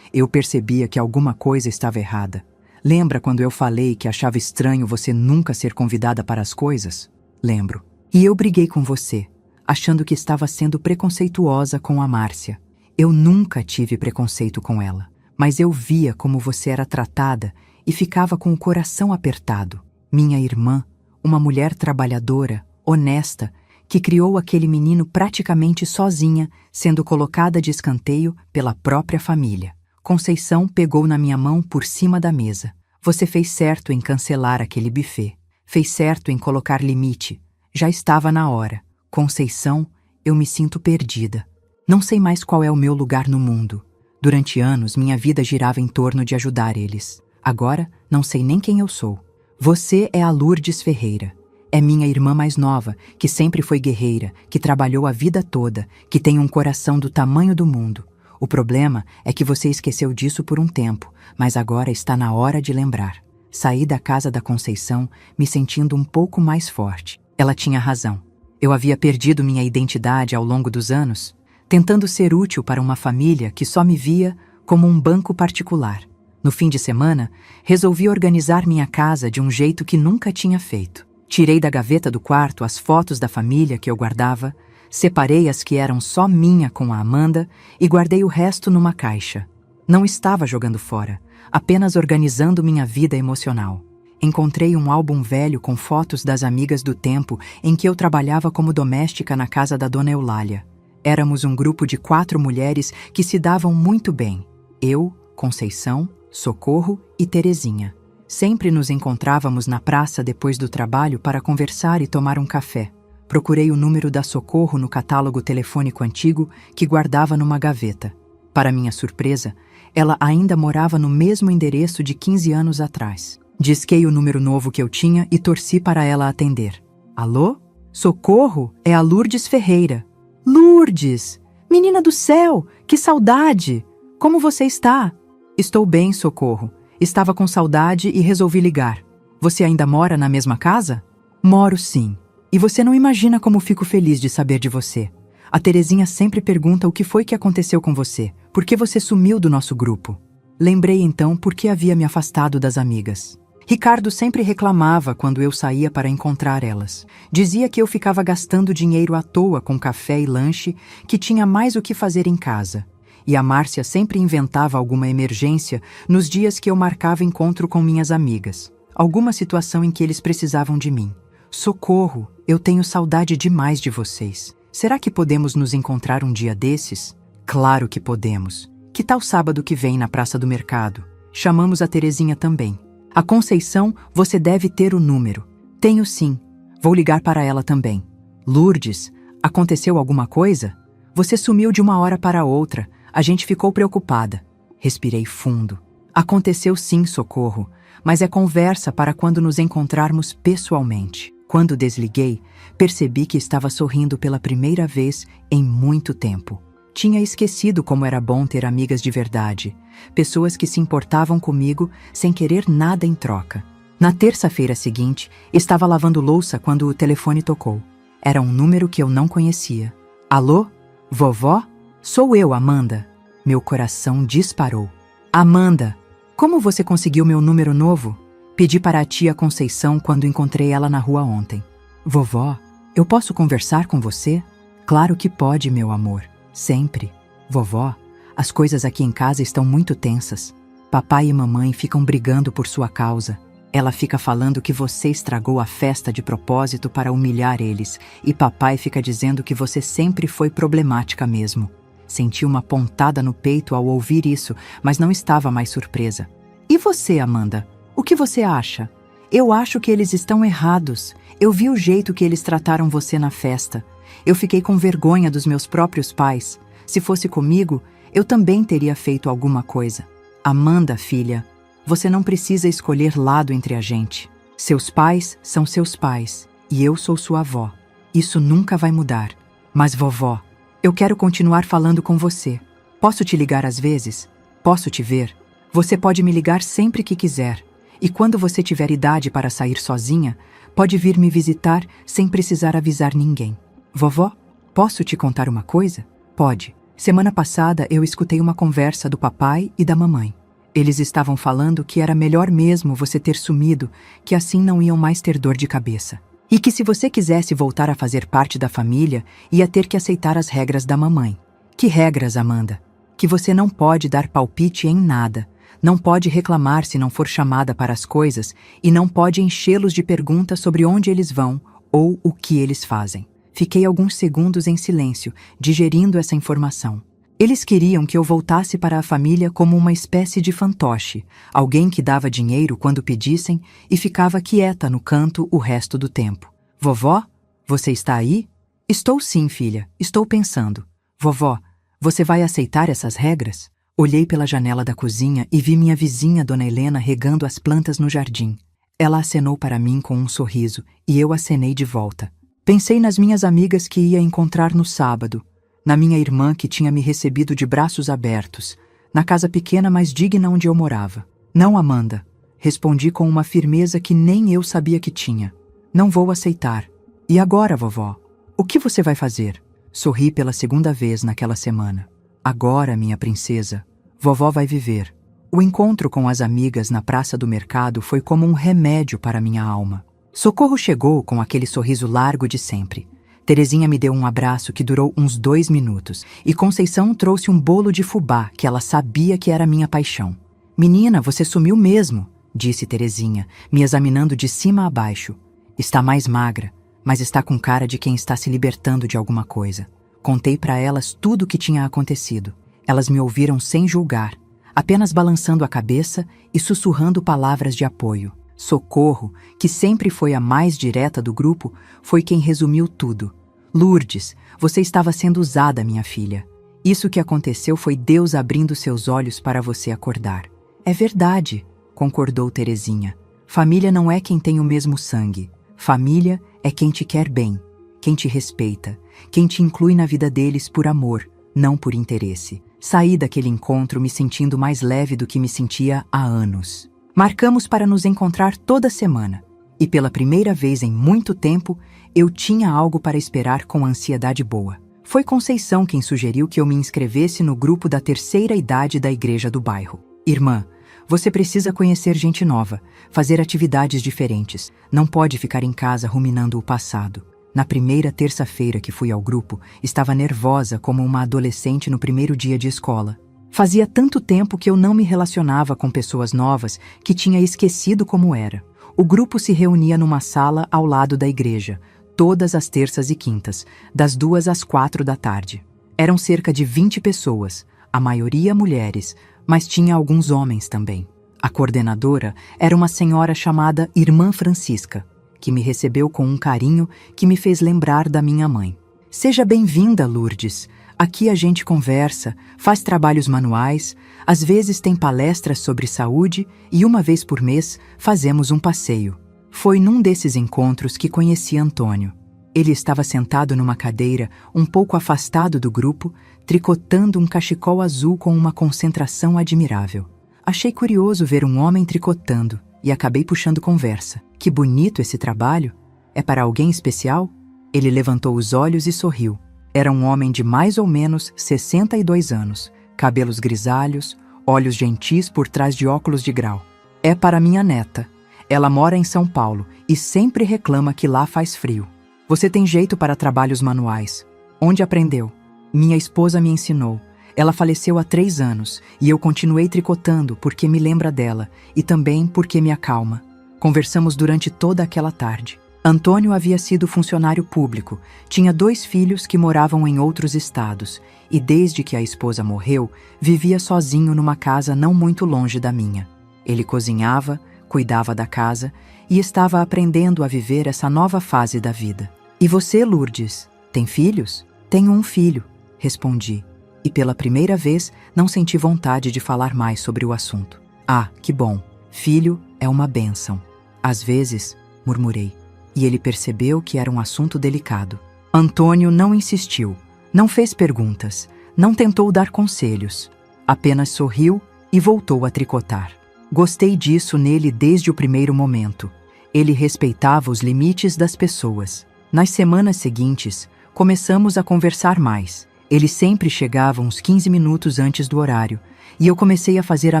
eu percebia que alguma coisa estava errada. Lembra quando eu falei que achava estranho você nunca ser convidada para as coisas? Lembro. E eu briguei com você, achando que estava sendo preconceituosa com a Márcia. Eu nunca tive preconceito com ela, mas eu via como você era tratada e ficava com o coração apertado. Minha irmã, uma mulher trabalhadora, honesta, que criou aquele menino praticamente sozinha, sendo colocada de escanteio pela própria família. Conceição pegou na minha mão por cima da mesa. Você fez certo em cancelar aquele buffet. Fez certo em colocar limite. Já estava na hora. Conceição, eu me sinto perdida. Não sei mais qual é o meu lugar no mundo. Durante anos, minha vida girava em torno de ajudar eles. Agora, não sei nem quem eu sou. Você é a Lourdes Ferreira. É minha irmã mais nova, que sempre foi guerreira, que trabalhou a vida toda, que tem um coração do tamanho do mundo. O problema é que você esqueceu disso por um tempo, mas agora está na hora de lembrar. Saí da casa da Conceição me sentindo um pouco mais forte. Ela tinha razão. Eu havia perdido minha identidade ao longo dos anos, tentando ser útil para uma família que só me via como um banco particular. No fim de semana, resolvi organizar minha casa de um jeito que nunca tinha feito. Tirei da gaveta do quarto as fotos da família que eu guardava, separei as que eram só minha com a Amanda e guardei o resto numa caixa. Não estava jogando fora, apenas organizando minha vida emocional. Encontrei um álbum velho com fotos das amigas do tempo em que eu trabalhava como doméstica na casa da Dona Eulália. Éramos um grupo de 4 mulheres que se davam muito bem. Eu, Conceição, Socorro e Terezinha. Sempre nos encontrávamos na praça depois do trabalho para conversar e tomar um café. Procurei o número da Socorro no catálogo telefônico antigo que guardava numa gaveta. Para minha surpresa, ela ainda morava no mesmo endereço de 15 anos atrás. Disquei o número novo que eu tinha e torci para ela atender. Alô? Socorro? É a Lourdes Ferreira. Lourdes! Menina do céu! Que saudade! Como você está? Estou bem, Socorro. Estava com saudade e resolvi ligar. Você ainda mora na mesma casa? Moro sim. E você não imagina como fico feliz de saber de você. A Terezinha sempre pergunta o que foi que aconteceu com você. Por que você sumiu do nosso grupo? Lembrei então por que havia me afastado das amigas. Ricardo sempre reclamava quando eu saía para encontrar elas. Dizia que eu ficava gastando dinheiro à toa com café e lanche, que tinha mais o que fazer em casa. E a Márcia sempre inventava alguma emergência nos dias que eu marcava encontro com minhas amigas. Alguma situação em que eles precisavam de mim. Socorro, eu tenho saudade demais de vocês. Será que podemos nos encontrar um dia desses? Claro que podemos. Que tal sábado que vem na Praça do Mercado? Chamamos a Terezinha também. A Conceição, você deve ter o número. Tenho sim. Vou ligar para ela também. Lourdes, aconteceu alguma coisa? Você sumiu de uma hora para outra. A gente ficou preocupada. Respirei fundo. Aconteceu sim, Socorro, mas é conversa para quando nos encontrarmos pessoalmente. Quando desliguei, percebi que estava sorrindo pela primeira vez em muito tempo. Tinha esquecido como era bom ter amigas de verdade, pessoas que se importavam comigo sem querer nada em troca. Na terça-feira seguinte, estava lavando louça quando o telefone tocou. Era um número que eu não conhecia. Alô? Vovó? Sou eu, Amanda. Meu coração disparou. Amanda, como você conseguiu meu número novo? Pedi para a tia Conceição quando encontrei ela na rua ontem. Vovó, eu posso conversar com você? Claro que pode, meu amor. Sempre. Vovó, as coisas aqui em casa estão muito tensas. Papai e mamãe ficam brigando por sua causa. Ela fica falando que você estragou a festa de propósito para humilhar eles, e papai fica dizendo que você sempre foi problemática mesmo. Senti uma pontada no peito ao ouvir isso, mas não estava mais surpresa. E você, Amanda? O que você acha? Eu acho que eles estão errados. Eu vi o jeito que eles trataram você na festa. Eu fiquei com vergonha dos meus próprios pais. Se fosse comigo, eu também teria feito alguma coisa. Amanda, filha, você não precisa escolher lado entre a gente. Seus pais são seus pais e eu sou sua avó. Isso nunca vai mudar. Mas, vovó, eu quero continuar falando com você. Posso te ligar às vezes? Posso te ver? Você pode me ligar sempre que quiser. E quando você tiver idade para sair sozinha, pode vir me visitar sem precisar avisar ninguém. Vovó, posso te contar uma coisa? Pode. Semana passada eu escutei uma conversa do papai e da mamãe. Eles estavam falando que era melhor mesmo você ter sumido, que assim não iam mais ter dor de cabeça. E que se você quisesse voltar a fazer parte da família, ia ter que aceitar as regras da mamãe. Que regras, Amanda? Que você não pode dar palpite em nada, não pode reclamar se não for chamada para as coisas e não pode enchê-los de perguntas sobre onde eles vão ou o que eles fazem. Fiquei alguns segundos em silêncio, digerindo essa informação. Eles queriam que eu voltasse para a família como uma espécie de fantoche, alguém que dava dinheiro quando pedissem e ficava quieta no canto o resto do tempo. Vovó, você está aí? Estou sim, filha, estou pensando. Vovó, você vai aceitar essas regras? Olhei pela janela da cozinha e vi minha vizinha, Dona Helena, regando as plantas no jardim. Ela acenou para mim com um sorriso e eu acenei de volta. Pensei nas minhas amigas que ia encontrar no sábado, na minha irmã que tinha me recebido de braços abertos, na casa pequena mas digna onde eu morava. Não, Amanda, respondi com uma firmeza que nem eu sabia que tinha. Não vou aceitar. E agora, vovó? O que você vai fazer? Sorri pela segunda vez naquela semana. Agora, minha princesa, vovó vai viver. O encontro com as amigas na praça do mercado foi como um remédio para minha alma. Socorro chegou com aquele sorriso largo de sempre. Terezinha me deu um abraço que durou uns 2 minutos e Conceição trouxe um bolo de fubá que ela sabia que era minha paixão. Menina, você sumiu mesmo, disse Terezinha, me examinando de cima a baixo. Está mais magra, mas está com cara de quem está se libertando de alguma coisa. Contei para elas tudo o que tinha acontecido. Elas me ouviram sem julgar, apenas balançando a cabeça e sussurrando palavras de apoio. Socorro, que sempre foi a mais direta do grupo, foi quem resumiu tudo. Lourdes, você estava sendo usada, minha filha. Isso que aconteceu foi Deus abrindo seus olhos para você acordar. É verdade, concordou Terezinha. Família não é quem tem o mesmo sangue. Família é quem te quer bem, quem te respeita, quem te inclui na vida deles por amor, não por interesse. Saí daquele encontro me sentindo mais leve do que me sentia há anos. Marcamos para nos encontrar toda semana. E pela primeira vez em muito tempo, eu tinha algo para esperar com ansiedade boa. Foi Conceição quem sugeriu que eu me inscrevesse no grupo da terceira idade da igreja do bairro. Irmã, você precisa conhecer gente nova, fazer atividades diferentes. Não pode ficar em casa ruminando o passado. Na primeira terça-feira que fui ao grupo, estava nervosa como uma adolescente no primeiro dia de escola. Fazia tanto tempo que eu não me relacionava com pessoas novas que tinha esquecido como era. O grupo se reunia numa sala ao lado da igreja, todas as terças e quintas, das 2 às 4 da tarde. Eram cerca de 20 pessoas, a maioria mulheres, mas tinha alguns homens também. A coordenadora era uma senhora chamada Irmã Francisca, que me recebeu com um carinho que me fez lembrar da minha mãe. Seja bem-vinda, Lourdes. Aqui a gente conversa, faz trabalhos manuais, às vezes tem palestras sobre saúde e uma vez por mês fazemos um passeio. Foi num desses encontros que conheci Antônio. Ele estava sentado numa cadeira, um pouco afastado do grupo, tricotando um cachecol azul com uma concentração admirável. Achei curioso ver um homem tricotando e acabei puxando conversa. Que bonito esse trabalho! É para alguém especial? Ele levantou os olhos e sorriu. Era um homem de mais ou menos 62 anos, cabelos grisalhos, olhos gentis por trás de óculos de grau. É para minha neta. Ela mora em São Paulo e sempre reclama que lá faz frio. Você tem jeito para trabalhos manuais. Onde aprendeu? Minha esposa me ensinou. Ela faleceu há 3 anos e eu continuei tricotando porque me lembra dela e também porque me acalma. Conversamos durante toda aquela tarde. Antônio havia sido funcionário público, tinha 2 filhos que moravam em outros estados e desde que a esposa morreu, vivia sozinho numa casa não muito longe da minha. Ele cozinhava, cuidava da casa e estava aprendendo a viver essa nova fase da vida. E você, Lourdes, tem filhos? Tenho um filho, respondi, e pela primeira vez não senti vontade de falar mais sobre o assunto. Ah, que bom, filho é uma bênção. Às vezes, murmurei, e ele percebeu que era um assunto delicado. Antônio não insistiu, não fez perguntas, não tentou dar conselhos, apenas sorriu e voltou a tricotar. Gostei disso nele desde o primeiro momento. Ele respeitava os limites das pessoas. Nas semanas seguintes, começamos a conversar mais. Ele sempre chegava uns 15 minutos antes do horário, e eu comecei a fazer a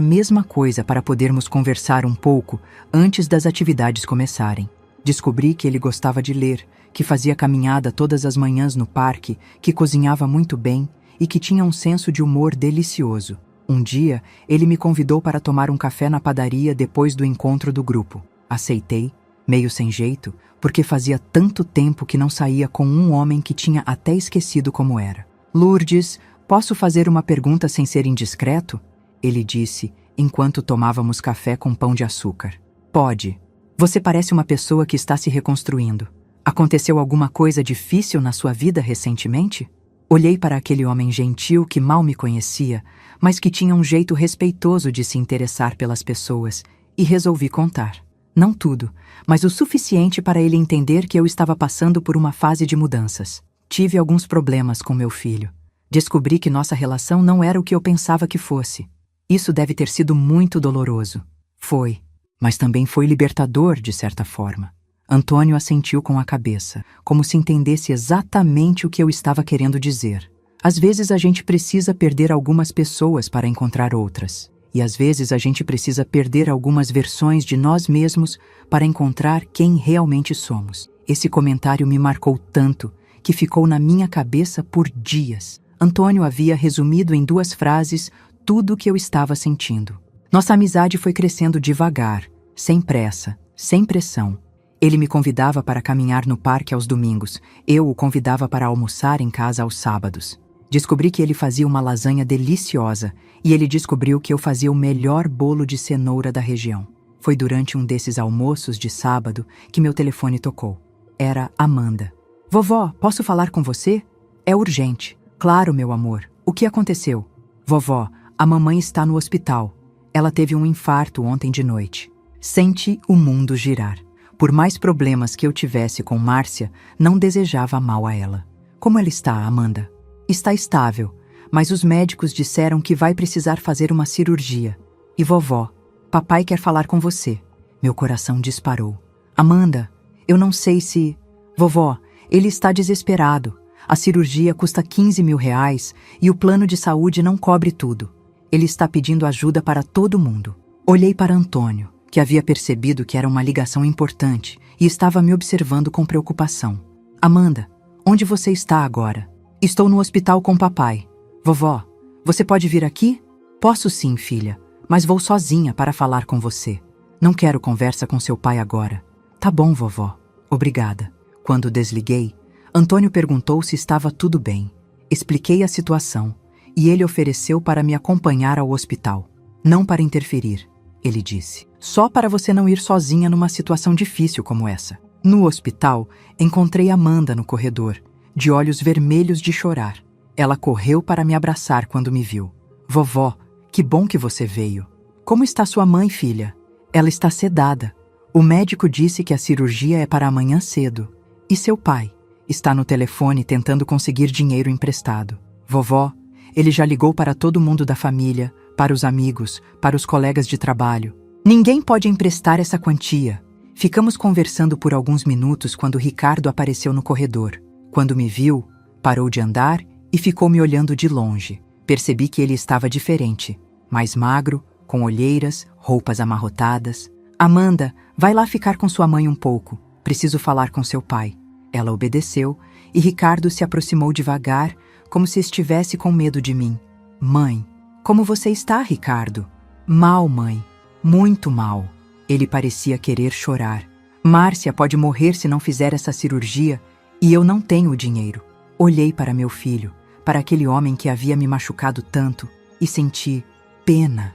mesma coisa para podermos conversar um pouco antes das atividades começarem. Descobri que ele gostava de ler, que fazia caminhada todas as manhãs no parque, que cozinhava muito bem e que tinha um senso de humor delicioso. Um dia, ele me convidou para tomar um café na padaria depois do encontro do grupo. Aceitei, meio sem jeito, porque fazia tanto tempo que não saía com um homem que tinha até esquecido como era. Lourdes, posso fazer uma pergunta sem ser indiscreto? Ele disse, enquanto tomávamos café com pão de açúcar. Pode. Você parece uma pessoa que está se reconstruindo. Aconteceu alguma coisa difícil na sua vida recentemente? Olhei para aquele homem gentil que mal me conhecia, mas que tinha um jeito respeitoso de se interessar pelas pessoas, e resolvi contar. Não tudo, mas o suficiente para ele entender que eu estava passando por uma fase de mudanças. Tive alguns problemas com meu filho. Descobri que nossa relação não era o que eu pensava que fosse. Isso deve ter sido muito doloroso. Foi, mas também foi libertador, de certa forma. Antônio assentiu com a cabeça, como se entendesse exatamente o que eu estava querendo dizer. Às vezes a gente precisa perder algumas pessoas para encontrar outras. E às vezes a gente precisa perder algumas versões de nós mesmos para encontrar quem realmente somos. Esse comentário me marcou tanto que ficou na minha cabeça por dias. Antônio havia resumido em 2 frases tudo o que eu estava sentindo. Nossa amizade foi crescendo devagar, sem pressa, sem pressão. Ele me convidava para caminhar no parque aos domingos, eu o convidava para almoçar em casa aos sábados. Descobri que ele fazia uma lasanha deliciosa e ele descobriu que eu fazia o melhor bolo de cenoura da região. Foi durante um desses almoços de sábado que meu telefone tocou. Era Amanda. Vovó, posso falar com você? É urgente. Claro, meu amor. O que aconteceu? Vovó, a mamãe está no hospital. Ela teve um infarto ontem de noite. Senti o mundo girar. Por mais problemas que eu tivesse com Márcia, não desejava mal a ela. Como ela está, Amanda? Está estável, mas os médicos disseram que vai precisar fazer uma cirurgia. E vovó, papai quer falar com você. Meu coração disparou. Amanda, eu não sei se... Vovó, ele está desesperado. A cirurgia custa R$ 15.000 e o plano de saúde não cobre tudo. Ele está pedindo ajuda para todo mundo. Olhei para Antônio, que havia percebido que era uma ligação importante e estava me observando com preocupação. Amanda, onde você está agora? Estou no hospital com papai. Vovó, você pode vir aqui? Posso sim, filha, mas vou sozinha para falar com você. Não quero conversa com seu pai agora. Tá bom, vovó. Obrigada. Quando desliguei, Antônio perguntou se estava tudo bem. Expliquei a situação e ele ofereceu para me acompanhar ao hospital. Não para interferir, ele disse. Só para você não ir sozinha numa situação difícil como essa. No hospital, encontrei Amanda no corredor, de olhos vermelhos de chorar. Ela correu para me abraçar quando me viu. Vovó, que bom que você veio. Como está sua mãe, filha? Ela está sedada. O médico disse que a cirurgia é para amanhã cedo. E seu pai? Está no telefone tentando conseguir dinheiro emprestado. Vovó, ele já ligou para todo mundo da família, para os amigos, para os colegas de trabalho. Ninguém pode emprestar essa quantia. Ficamos conversando por alguns minutos quando Ricardo apareceu no corredor. Quando me viu, parou de andar e ficou me olhando de longe. Percebi que ele estava diferente, mais magro, com olheiras, roupas amarrotadas. Amanda, vai lá ficar com sua mãe um pouco. Preciso falar com seu pai. Ela obedeceu e Ricardo se aproximou devagar, como se estivesse com medo de mim. Mãe, como você está, Ricardo? Mal, mãe. Muito mal. Ele parecia querer chorar, Márcia pode morrer se não fizer essa cirurgia e eu não tenho o dinheiro. Olhei para meu filho, para aquele homem que havia me machucado tanto e senti pena,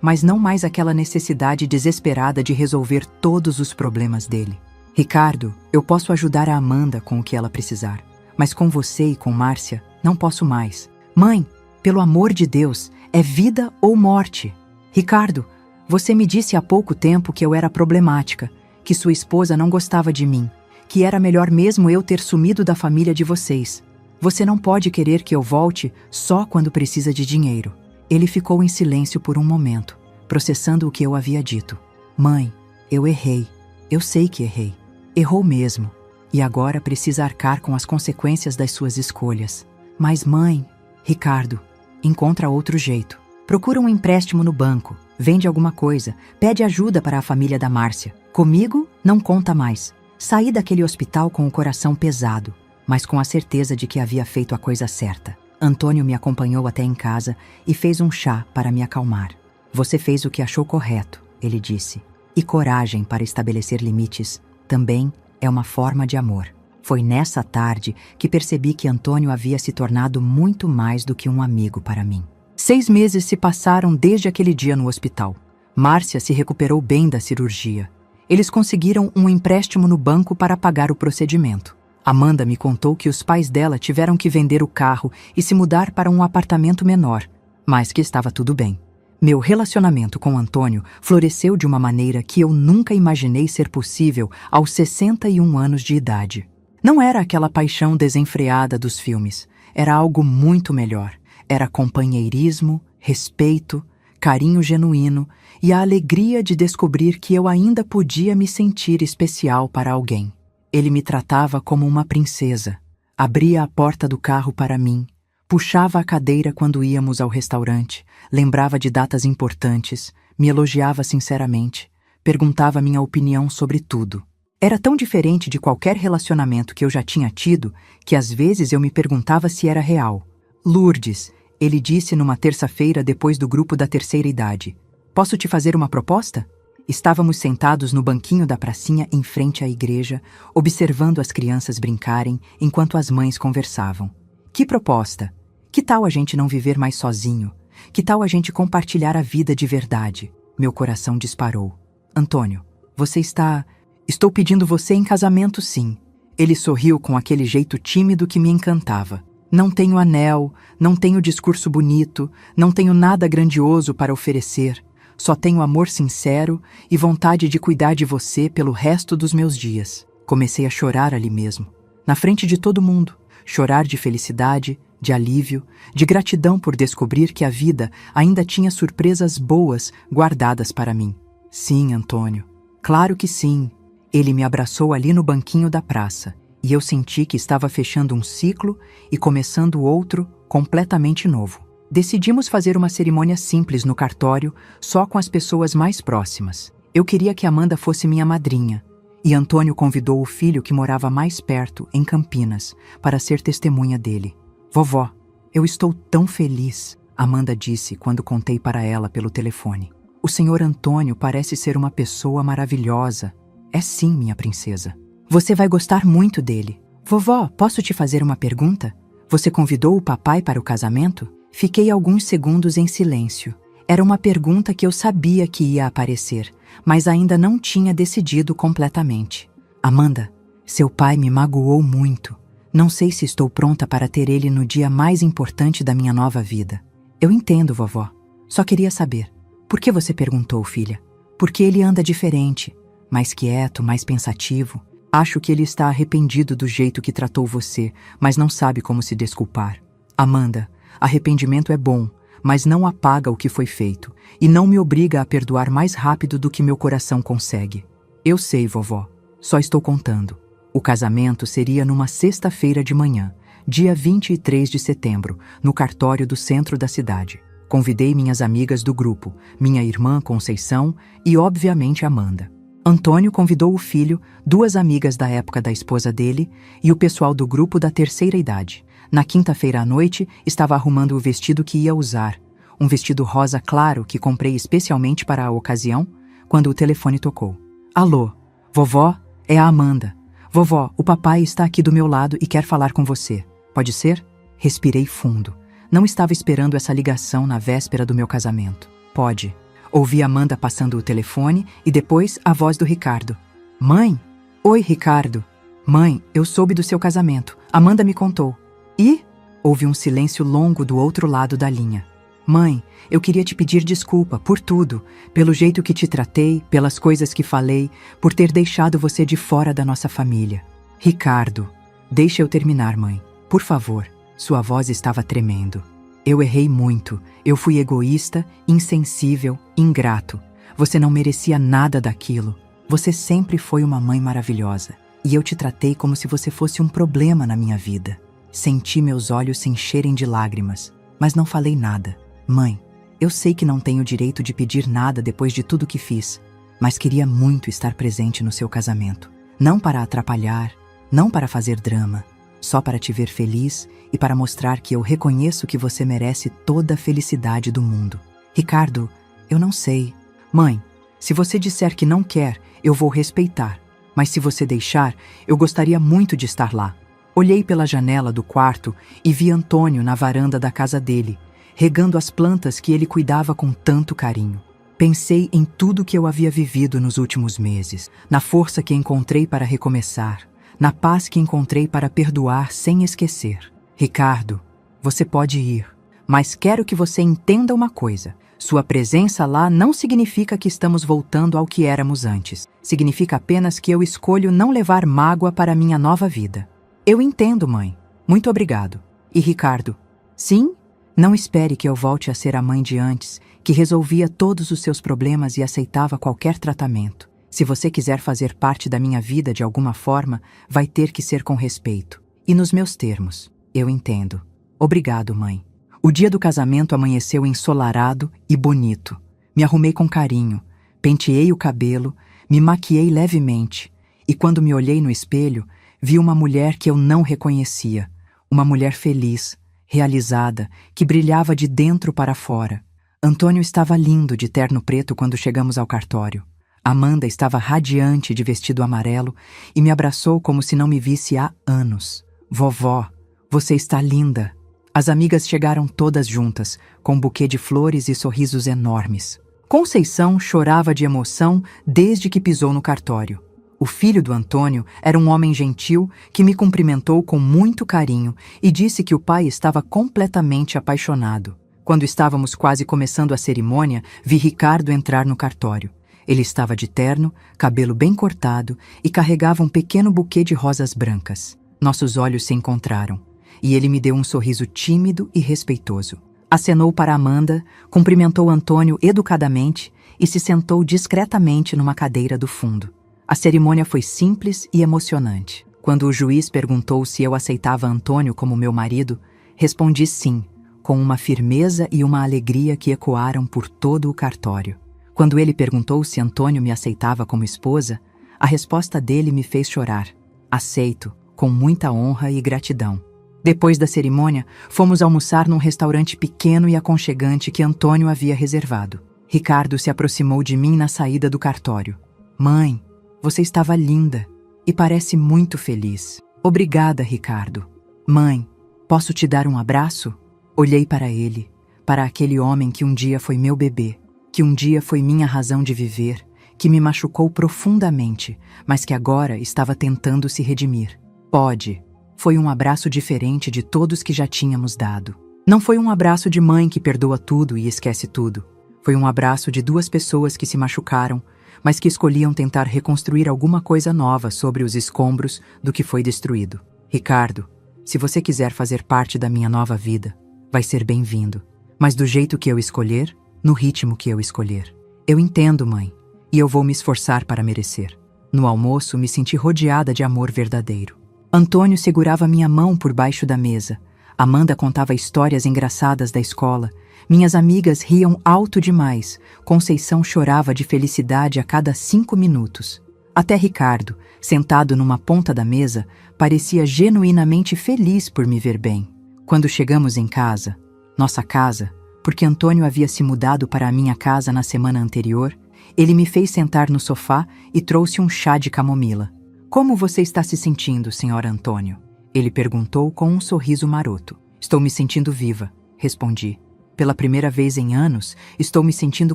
mas não mais aquela necessidade desesperada de resolver todos os problemas dele. Ricardo, eu posso ajudar a Amanda com o que ela precisar, mas com você e com Márcia, não posso mais. Mãe, pelo amor de Deus, é vida ou morte. Ricardo, você me disse há pouco tempo que eu era problemática, que sua esposa não gostava de mim, que era melhor mesmo eu ter sumido da família de vocês. Você não pode querer que eu volte só quando precisa de dinheiro. Ele ficou em silêncio por um momento, processando o que eu havia dito. Mãe, eu errei. Eu sei que errei. Errou mesmo. E agora precisa arcar com as consequências das suas escolhas. Mas mãe... Ricardo, encontra outro jeito. Procura um empréstimo no banco, vende alguma coisa, pede ajuda para a família da Márcia. Comigo, não conta mais. Saí daquele hospital com o coração pesado, mas com a certeza de que havia feito a coisa certa. Antônio me acompanhou até em casa e fez um chá para me acalmar. Você fez o que achou correto, ele disse. E coragem para estabelecer limites também é uma forma de amor. Foi nessa tarde que percebi que Antônio havia se tornado muito mais do que um amigo para mim. 6 meses se passaram desde aquele dia no hospital. Márcia se recuperou bem da cirurgia. Eles conseguiram um empréstimo no banco para pagar o procedimento. Amanda me contou que os pais dela tiveram que vender o carro e se mudar para um apartamento menor, mas que estava tudo bem. Meu relacionamento com Antônio floresceu de uma maneira que eu nunca imaginei ser possível aos 61 anos de idade. Não era aquela paixão desenfreada dos filmes. Era algo muito melhor. Era companheirismo, respeito, carinho genuíno e a alegria de descobrir que eu ainda podia me sentir especial para alguém. Ele me tratava como uma princesa, abria a porta do carro para mim, puxava a cadeira quando íamos ao restaurante, lembrava de datas importantes, me elogiava sinceramente, perguntava minha opinião sobre tudo. Era tão diferente de qualquer relacionamento que eu já tinha tido que às vezes eu me perguntava se era real. Lourdes, ele disse numa terça-feira depois do grupo da terceira idade. Posso te fazer uma proposta? Estávamos sentados no banquinho da pracinha em frente à igreja, observando as crianças brincarem enquanto as mães conversavam. Que proposta? Que tal a gente não viver mais sozinho? Que tal a gente compartilhar a vida de verdade? Meu coração disparou. Antônio, você está... Estou pedindo você em casamento, sim. Ele sorriu com aquele jeito tímido que me encantava. Não tenho anel, não tenho discurso bonito, não tenho nada grandioso para oferecer. Só tenho amor sincero e vontade de cuidar de você pelo resto dos meus dias. Comecei a chorar ali mesmo, na frente de todo mundo. Chorar de felicidade, de alívio, de gratidão por descobrir que a vida ainda tinha surpresas boas guardadas para mim. Sim, Antônio, claro que sim. Ele me abraçou ali no banquinho da praça e eu senti que estava fechando um ciclo e começando outro completamente novo. Decidimos fazer uma cerimônia simples no cartório, só com as pessoas mais próximas. Eu queria que Amanda fosse minha madrinha, e Antônio convidou o filho que morava mais perto, em Campinas, para ser testemunha dele. Vovó, eu estou tão feliz, Amanda disse quando contei para ela pelo telefone. O senhor Antônio parece ser uma pessoa maravilhosa. É sim, minha princesa. Você vai gostar muito dele. Vovó, posso te fazer uma pergunta? Você convidou o papai para o casamento? Fiquei alguns segundos em silêncio. Era uma pergunta que eu sabia que ia aparecer, mas ainda não tinha decidido completamente. Amanda, seu pai me magoou muito. Não sei se estou pronta para ter ele no dia mais importante da minha nova vida. Eu entendo, vovó. Só queria saber. Por que você perguntou, filha? Porque ele anda diferente, mais quieto, mais pensativo. Acho que ele está arrependido do jeito que tratou você, mas não sabe como se desculpar. Amanda, arrependimento é bom, mas não apaga o que foi feito e não me obriga a perdoar mais rápido do que meu coração consegue. Eu sei, vovó. Só estou contando. O casamento seria numa sexta-feira de manhã, dia 23 de setembro, no cartório do centro da cidade. Convidei minhas amigas do grupo, minha irmã Conceição e, obviamente, Amanda. Antônio convidou o filho, 2 amigas da época da esposa dele e o pessoal do grupo da terceira idade. Na quinta-feira à noite, estava arrumando o vestido que ia usar, um vestido rosa claro que comprei especialmente para a ocasião, quando o telefone tocou. Alô, Vovó, é a Amanda. Vovó, o papai está aqui do meu lado e quer falar com você. Pode ser? Respirei fundo. Não estava esperando essa ligação na véspera do meu casamento. Pode. Ouvi Amanda passando o telefone e depois a voz do Ricardo. Mãe? Oi, Ricardo. Mãe, eu soube do seu casamento. Amanda me contou. E? Houve um silêncio longo do outro lado da linha. Mãe, eu queria te pedir desculpa por tudo, pelo jeito que te tratei, pelas coisas que falei, por ter deixado você de fora da nossa família. Ricardo, deixa eu terminar, mãe. Por favor. Sua voz estava tremendo. Eu errei muito. Eu fui egoísta, insensível, ingrato. Você não merecia nada daquilo. Você sempre foi uma mãe maravilhosa. E eu te tratei como se você fosse um problema na minha vida. Senti meus olhos se encherem de lágrimas, mas não falei nada. Mãe, eu sei que não tenho direito de pedir nada depois de tudo que fiz, mas queria muito estar presente no seu casamento. Não para atrapalhar, não para fazer drama, só para te ver feliz e para mostrar que eu reconheço que você merece toda a felicidade do mundo. Ricardo, eu não sei. Mãe, se você disser que não quer, eu vou respeitar. Mas se você deixar, eu gostaria muito de estar lá. Olhei pela janela do quarto e vi Antônio na varanda da casa dele, regando as plantas que ele cuidava com tanto carinho. Pensei em tudo que eu havia vivido nos últimos meses, na força que encontrei para recomeçar, na paz que encontrei para perdoar sem esquecer. Ricardo, você pode ir, mas quero que você entenda uma coisa. Sua presença lá não significa que estamos voltando ao que éramos antes. Significa apenas que eu escolho não levar mágoa para a minha nova vida. Eu entendo, mãe. Muito obrigado. E Ricardo, sim? Não espere que eu volte a ser a mãe de antes, que resolvia todos os seus problemas e aceitava qualquer tratamento. Se você quiser fazer parte da minha vida de alguma forma, vai ter que ser com respeito. E nos meus termos. Eu entendo. Obrigado, mãe. O dia do casamento amanheceu ensolarado e bonito. Me arrumei com carinho, penteei o cabelo, me maquiei levemente, e quando me olhei no espelho, vi uma mulher que eu não reconhecia. Uma mulher feliz, realizada, que brilhava de dentro para fora. Antônio estava lindo de terno preto quando chegamos ao cartório. Amanda estava radiante de vestido amarelo e me abraçou como se não me visse há anos. Vovó, você está linda. As amigas chegaram todas juntas, com um buquê de flores e sorrisos enormes. Conceição chorava de emoção desde que pisou no cartório. O filho do Antônio era um homem gentil que me cumprimentou com muito carinho e disse que o pai estava completamente apaixonado. Quando estávamos quase começando a cerimônia, vi Ricardo entrar no cartório. Ele estava de terno, cabelo bem cortado e carregava um pequeno buquê de rosas brancas. Nossos olhos se encontraram. E ele me deu um sorriso tímido e respeitoso. Acenou para Amanda, cumprimentou Antônio educadamente e se sentou discretamente numa cadeira do fundo. A cerimônia foi simples e emocionante. Quando o juiz perguntou se eu aceitava Antônio como meu marido, respondi sim, com uma firmeza e uma alegria que ecoaram por todo o cartório. Quando ele perguntou se Antônio me aceitava como esposa, a resposta dele me fez chorar. Aceito, com muita honra e gratidão. Depois da cerimônia, fomos almoçar num restaurante pequeno e aconchegante que Antônio havia reservado. Ricardo se aproximou de mim na saída do cartório. Mãe, você estava linda e parece muito feliz. Obrigada, Ricardo. Mãe, posso te dar um abraço? Olhei para ele, para aquele homem que um dia foi meu bebê, que um dia foi minha razão de viver, que me machucou profundamente, mas que agora estava tentando se redimir. Pode. Foi um abraço diferente de todos que já tínhamos dado. Não foi um abraço de mãe que perdoa tudo e esquece tudo. Foi um abraço de duas pessoas que se machucaram, mas que escolhiam tentar reconstruir alguma coisa nova sobre os escombros do que foi destruído. Ricardo, se você quiser fazer parte da minha nova vida, vai ser bem-vindo. Mas do jeito que eu escolher, no ritmo que eu escolher. Eu entendo, mãe, e eu vou me esforçar para merecer. No almoço, me senti rodeada de amor verdadeiro. Antônio segurava minha mão por baixo da mesa. Amanda contava histórias engraçadas da escola. Minhas amigas riam alto demais. Conceição chorava de felicidade a cada 5 minutos. Até Ricardo, sentado numa ponta da mesa, parecia genuinamente feliz por me ver bem. Quando chegamos em casa, nossa casa, porque Antônio havia se mudado para a minha casa na semana anterior, Ele me fez sentar no sofá e trouxe um chá de camomila. Como você está se sentindo, Sr. Antônio? Ele perguntou com um sorriso maroto. Estou me sentindo viva, respondi. Pela primeira vez em anos, estou me sentindo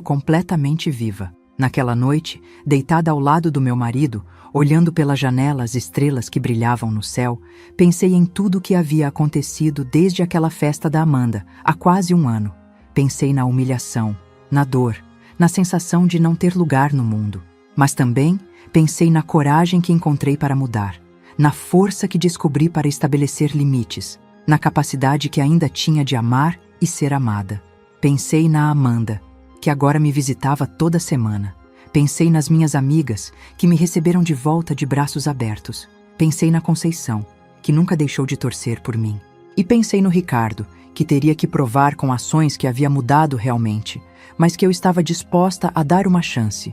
completamente viva. Naquela noite, deitada ao lado do meu marido, olhando pela janela as estrelas que brilhavam no céu, pensei em tudo o que havia acontecido desde aquela festa da Amanda, há quase um ano. Pensei na humilhação, na dor, na sensação de não ter lugar no mundo. Mas também pensei na coragem que encontrei para mudar, na força que descobri para estabelecer limites, na capacidade que ainda tinha de amar e ser amada. Pensei na Amanda, que agora me visitava toda semana. Pensei nas minhas amigas, que me receberam de volta de braços abertos. Pensei na Conceição, que nunca deixou de torcer por mim. E pensei no Ricardo, que teria que provar com ações que havia mudado realmente, mas que eu estava disposta a dar uma chance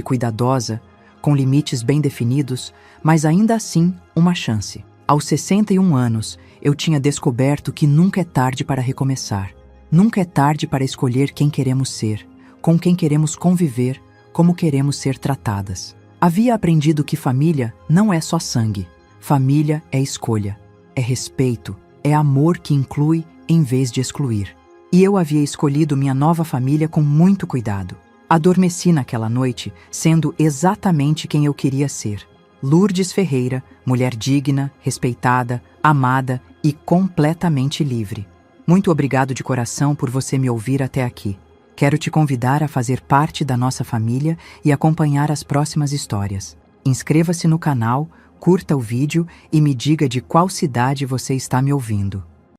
cuidadosa, com limites bem definidos, mas ainda assim uma chance. Aos 61 anos, eu tinha descoberto que nunca é tarde para recomeçar. Nunca é tarde para escolher quem queremos ser, com quem queremos conviver, como queremos ser tratadas. Havia aprendido que família não é só sangue. Família é escolha, é respeito, é amor que inclui em vez de excluir. E eu havia escolhido minha nova família com muito cuidado. Adormeci naquela noite, sendo exatamente quem eu queria ser. Lourdes Ferreira, mulher digna, respeitada, amada e completamente livre. Muito obrigado de coração por você me ouvir até aqui. Quero te convidar a fazer parte da nossa família e acompanhar as próximas histórias. Inscreva-se no canal, curta o vídeo e me diga de qual cidade você está me ouvindo.